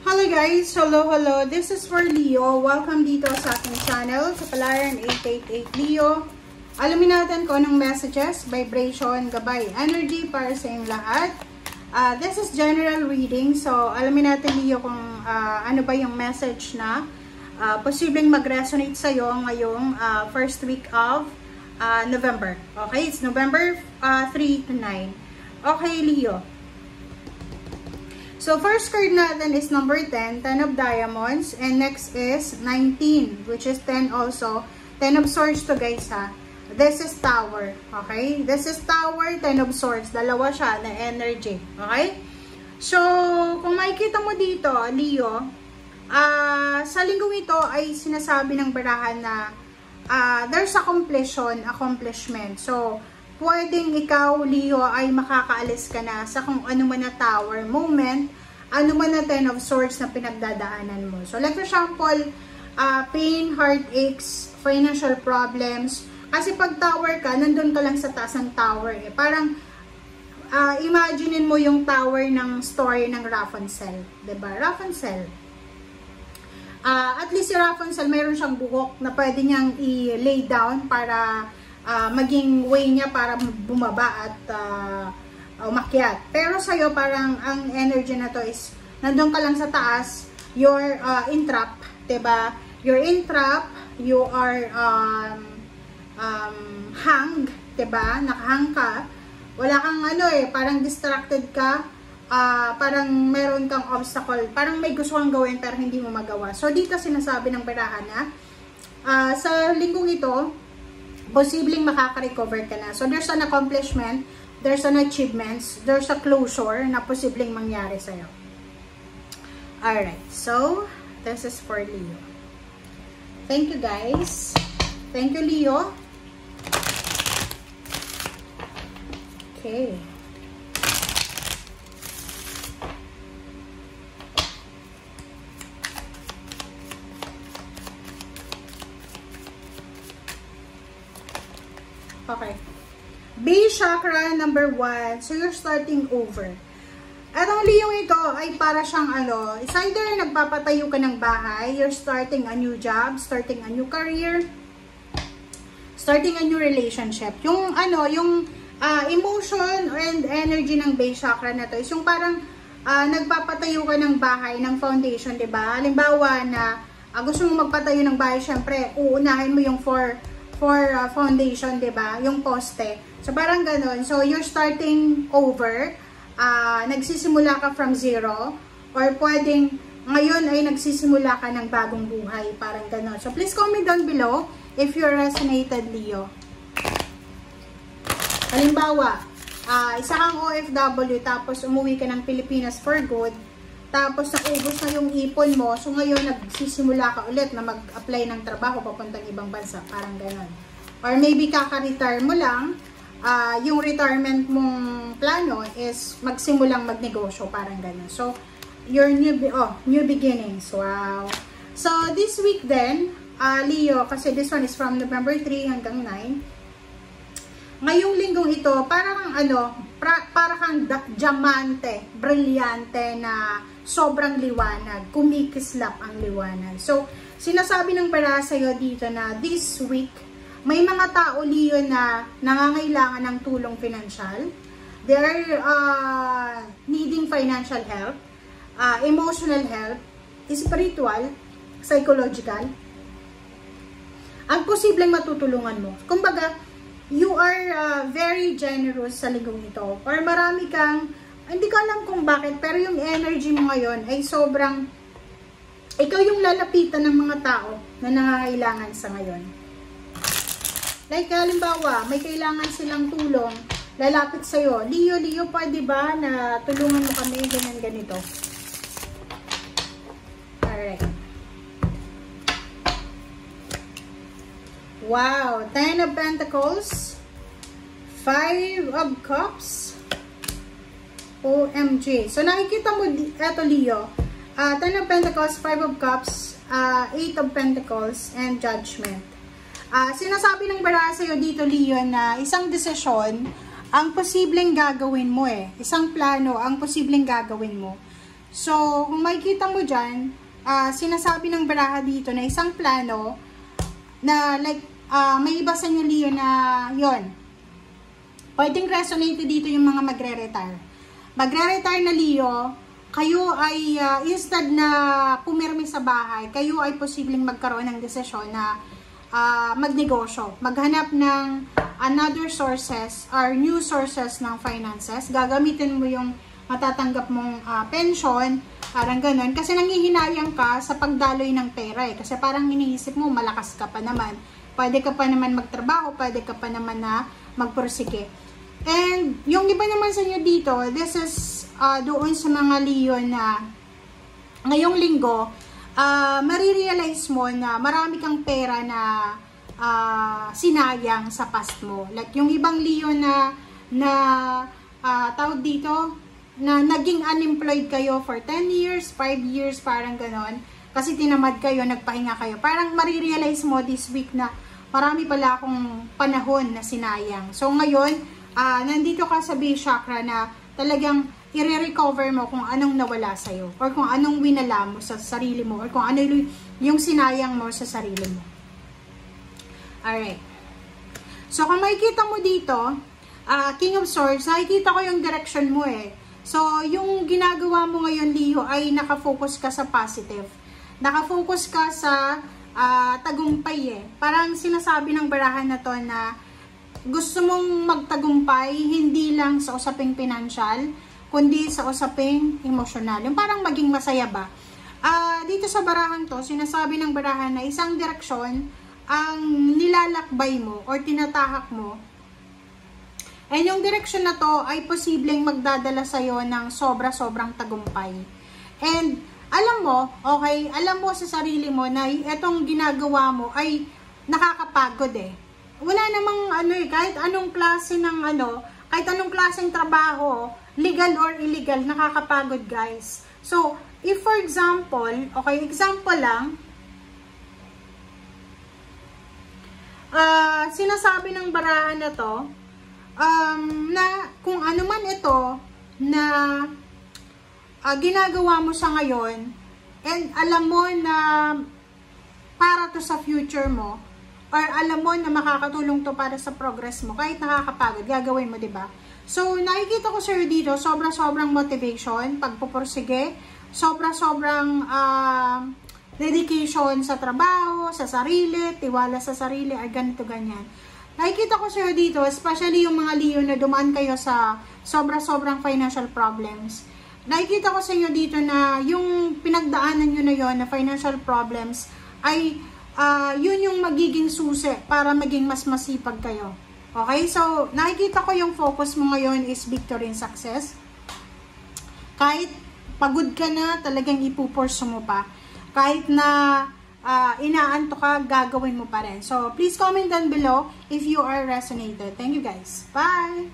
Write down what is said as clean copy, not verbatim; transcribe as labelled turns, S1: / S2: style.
S1: Hello guys! Hello! This is for Leo. Welcome dito sa aking channel, sa Palayan 888 Leo. Alamin natin kung anong messages, vibration, gabay, energy para sa inyong lahat. This is general reading. So, alamin natin Leo kung ano ba yung message na posibleng mag-resonate sa'yo ngayong first week of November. Okay? It's November 3 to 9. Okay, Leo. So, first card natin is number 10, 10 of diamonds. And next is 19, which is 10 also. 10 of swords to guys ha. This is tower. Okay? This is tower, 10 of swords. Dalawa siya na energy. Okay? So, kung makikita mo dito, Leo, sa linggong ito ay sinasabi ng barahan na there's accomplishment. So, pwedeng ikaw, Leo, ay makakaalis ka na sa kung ano man na tower moment, ano man na 10 of swords na pinagdadaanan mo. So, like for example, pain, heartaches, financial problems. Kasi pag tower ka, nandun ka lang sa taas ng tower. Eh. Parang, imaginein mo yung tower ng story ng Rapunzel. Diba? Rapunzel. At least si Rapunzel, mayroon siyang buhok na pwede niyang i-lay down para maging way niya para bumaba at umakyat. Pero sa'yo, parang ang energy na to is, nandun ka lang sa taas, you're in trap, diba? You're in trap, you are hang, diba? Nakahang ka, wala kang parang distracted ka, parang meron kang obstacle, parang may gusto kang gawin pero hindi mo magawa. So, dito sinasabi ng barahan na, sa linggong ito, posibleng makaka-recover ka na. So, there's an accomplishment, there's an achievements, there's a closure na posibleng mangyari sa'yo. Alright, so, this is for Leo. Thank you, guys. Thank you, Leo. Okay. Okay. Base chakra number 1. So, you're starting over. At ang Leo ito ay para siyang it's either nagpapatayo ka ng bahay, you're starting a new job, starting a new career, starting a new relationship. Yung emotion and energy ng base chakra na to is yung parang nagpapatayo ka ng bahay, ng foundation, diba? Halimbawa na gusto mo magpatayo ng bahay, syempre, uunahin mo yung for foundation, diba? Yung poste. So, parang ganun. So, you're starting over. Nagsisimula ka from zero. Or pwedeng, ngayon ay nagsisimula ka ng bagong buhay. Parang ganun. So, please comment down below if you resonated, Leo. Halimbawa, isa kang OFW tapos umuwi ka ng Pilipinas for good. Tapos, naubos na yung ipon mo. So, ngayon, nagsisimula ka ulit na mag-apply ng trabaho papuntang ibang bansa. Parang gano'n. Or maybe, kaka-retire mo lang. Yung retirement mong plano is magsimulang magnegosyo. Parang gano'n. So, your new beginnings. Wow. So, this week then, Leo, kasi this one is from November 3 hanggang 9. Ngayong linggong ito, parang parang diamante, brilyante na sobrang liwanag, kumikislap ang liwanag. So, sinasabi ng para sa'yo dito na this week, may mga tao, Leo, na nangangailangan ng tulong financial. They are needing financial help, emotional help, spiritual, psychological. Ang posibleng matutulungan mo. Kumbaga, you are very generous sa linggong ito. Or marami kang, hindi ko alam kung bakit, pero yung energy mo ngayon ay sobrang, ikaw yung lalapitan ng mga tao na nangangailangan sa ngayon. Like, halimbawa, may kailangan silang tulong, lalapit sa'yo, Leo, pwede ba na tulungan mo kami, ganito. Alright. Wow, 10 of Pentacles, 5 of Cups, OMG. So, nakikita mo, eto Leo, 10 of Pentacles, 5 of Cups, 8 of Pentacles, and Judgment. Sinasabi ng baraha sa'yo dito, Leo, na isang desisyon ang posibleng gagawin mo Isang plano ang posibleng gagawin mo. So, kung makikita mo dyan, sinasabi ng baraha dito na isang plano na like, may iba sa inyo Leo na yon. Pwedeng resonate dito yung mga magre-retire. Magre-retire na Leo, kayo ay instead na pumirmi sa bahay, kayo ay posibleng magkaroon ng desisyon na magnegosyo, maghanap ng another sources or new sources ng finances. Gagamitin mo yung matatanggap mong pension, parang ganun. Kasi nanghihinayang ka sa pagdaloy ng pera eh. Kasi parang iniisip mo, malakas ka pa naman. Pwede ka pa naman magtrabaho, pwede ka pa naman na magpursige. And yung iba naman sa inyo dito, this is doon sa mga Leo na ngayong linggo, marirealize mo na marami kang pera na sinayang sa past mo. Like yung ibang Leo na tawag dito, na naging unemployed kayo for 10 years, 5 years, parang ganon. Kasi tinamad kayo, nagpahinga kayo. Parang marirealize mo this week na marami pala akong panahon na sinayang. So ngayon, nandito ka sa base chakra na talagang i-recover mo kung anong nawala sa'yo. Or kung anong winala mo sa sarili mo. Or kung ano yung sinayang mo sa sarili mo. Alright. So kung makikita mo dito, King of Swords, nakikita ko yung direction mo eh. So, yung ginagawa mo ngayon, Leo, ay nakafocus ka sa positive. Nakafocus ka sa tagumpay eh. Parang sinasabi ng barahan na to na gusto mong magtagumpay hindi lang sa usaping financial, kundi sa usaping emosyonal. Yung parang maging masaya ba. Dito sa barahan to, sinasabi ng barahan na isang direksyon ang nilalakbay mo or tinatahak mo. And yung direction na to ay posibleng magdadala sa'yo ng sobra-sobrang tagumpay. And alam mo, okay, alam mo sa sarili mo na itong ginagawa mo ay nakakapagod eh. Wala namang kahit anong klase ng kahit anong klaseng trabaho, legal or illegal, nakakapagod guys. So, if for example, okay, example lang, sinasabi ng barahan na to, na kung ano man ito na ginagawa mo sa ngayon and alam mo na para to sa future mo or alam mo na makakatulong to para sa progress mo, kahit nakakapagod, gagawin mo, diba? So, nakikita ko sir dito, sobra-sobrang motivation, pagpupursige, sobra-sobrang dedication sa trabaho, sa sarili, tiwala sa sarili, ay ganito, ganyan. Nakikita ko sa'yo dito, especially yung mga Leo na dumaan kayo sa sobra-sobrang financial problems. Nakikita ko sa inyo dito na yung pinagdaanan nyo na yon na financial problems ay yun yung magiging susi para maging mas masipag kayo. Okay? So, nakikita ko yung focus mo ngayon is victory and success. Kahit pagod ka na, talagang ipupurso mo pa. Kahit na inaanto ka, gagawin mo pa rin. So, please comment down below if you are resonated. Thank you guys. Bye!